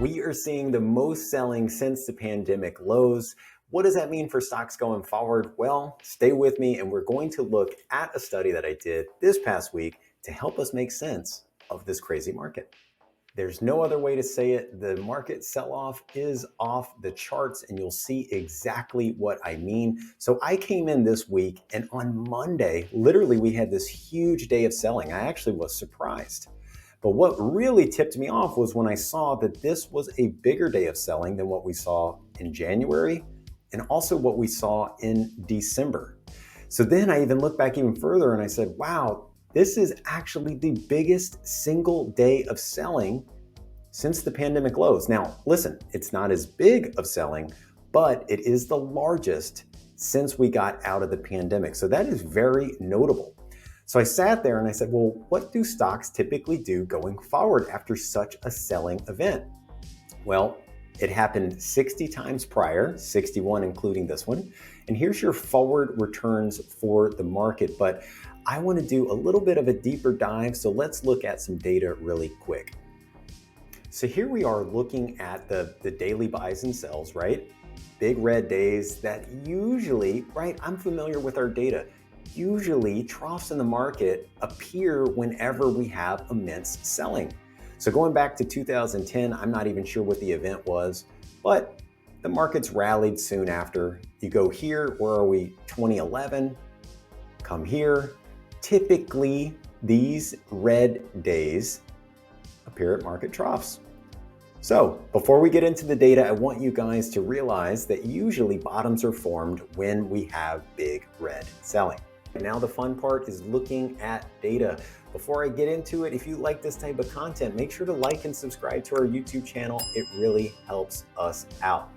We are seeing the most selling since the pandemic lows. What does that mean for stocks going forward? Well, stay with me and we're going to look at a study that I did this past week to help us make sense of this crazy market. There's no other way to say it. The market sell-off is off the charts and you'll see exactly what I mean. So I came in this week and on Monday, literally we had this huge day of selling. I actually was surprised. But what really tipped me off was when I saw that this was a bigger day of selling than what we saw in January and also what we saw in December. So then I even looked back even further and I said, wow, this is actually the biggest single day of selling since the pandemic lows. Now, listen, it's not as big of selling, but it is the largest since we got out of the pandemic. So that is very notable. So I sat there and I said, well, what do stocks typically do going forward after such a selling event? Well, it happened 60 times prior, 61 including this one. And here's your forward returns for the market. But I want to do a little bit of a deeper dive. So let's look at some data really quick. So here we are looking at the daily buys and sells, right? Big red days that usually, right? I'm familiar with our data. Usually troughs in the market appear whenever we have immense selling. So going back to 2010, I'm not even sure what the event was, but the markets rallied soon after. You go here, where are we? 2011, come here. Typically, these red days appear at market troughs. So before we get into the data, I want you guys to realize that usually bottoms are formed when we have big red selling. Now the fun part is looking at data. Before I get into it, if you like this type of content, make sure to like and subscribe to our YouTube channel. It really helps us out.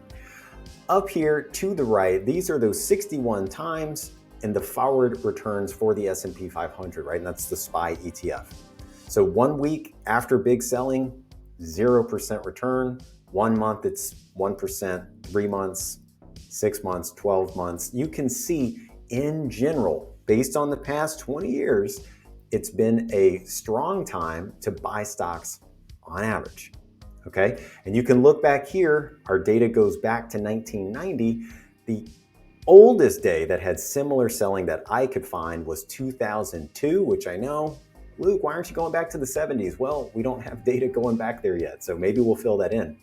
Up here to the right, these are those 61 times in the forward returns for the S&P 500, right? And that's the SPY ETF. So 1 week after big selling, 0% return. 1 month, it's 1%, 3 months, 6 months, 12 months. You can see in general, based on the past 20 years, it's been a strong time to buy stocks on average, okay? And you can look back here, our data goes back to 1990. The oldest day that had similar selling that I could find was 2002, which I know, Luke, why aren't you going back to the 70s? Well, we don't have data going back there yet, so maybe we'll fill that in.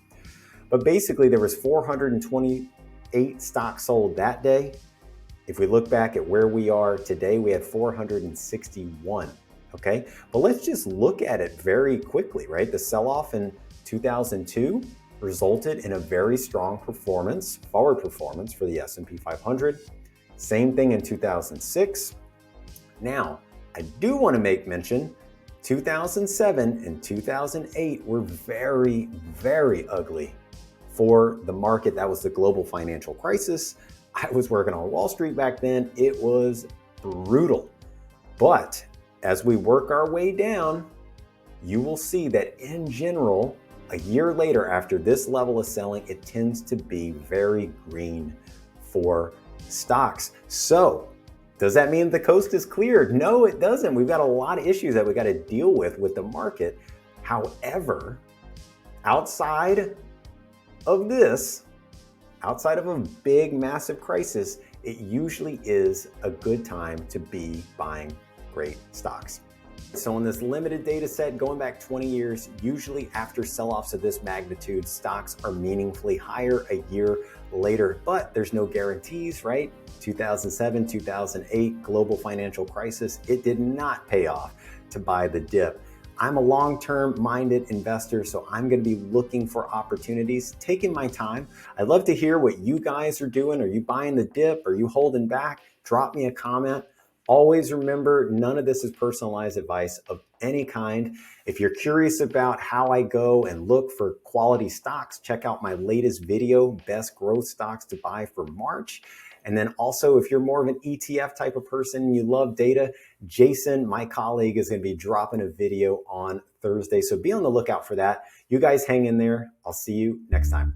But basically there was 428 stocks sold that day. If we look back at where we are today, we had 461, okay? But let's just look at it very quickly, right? The sell-off in 2002 resulted in a very strong performance, forward performance for the S&P 500. Same thing in 2006. Now, I do want to make mention, 2007 and 2008 were very, very ugly for the market. That was the global financial crisis. I was working on Wall Street back then. It was brutal. But as we work our way down, you will see that in general, a year later after this level of selling, it tends to be very green for stocks. So does that mean the coast is cleared? No, it doesn't. We've got a lot of issues that we got to deal with the market. However, outside of this, outside of a big, massive crisis, it usually is a good time to be buying great stocks. So in this limited data set, going back 20 years, usually after sell-offs of this magnitude, stocks are meaningfully higher a year later, but there's no guarantees, right? 2007, 2008, global financial crisis, it did not pay off to buy the dip. I'm a long-term minded investor, so I'm going to be looking for opportunities, taking my time. I'd love to hear what you guys are doing. Are you buying the dip? Are you holding back? Drop me a comment. Always remember, none of this is personalized advice of any kind. If you're curious about how I go and look for quality stocks, check out my latest video, Best Growth Stocks to Buy for March. And then also, if you're more of an ETF type of person and you love data, Jason, my colleague, is going to be dropping a video on Thursday. So be on the lookout for that. You guys hang in there. I'll see you next time.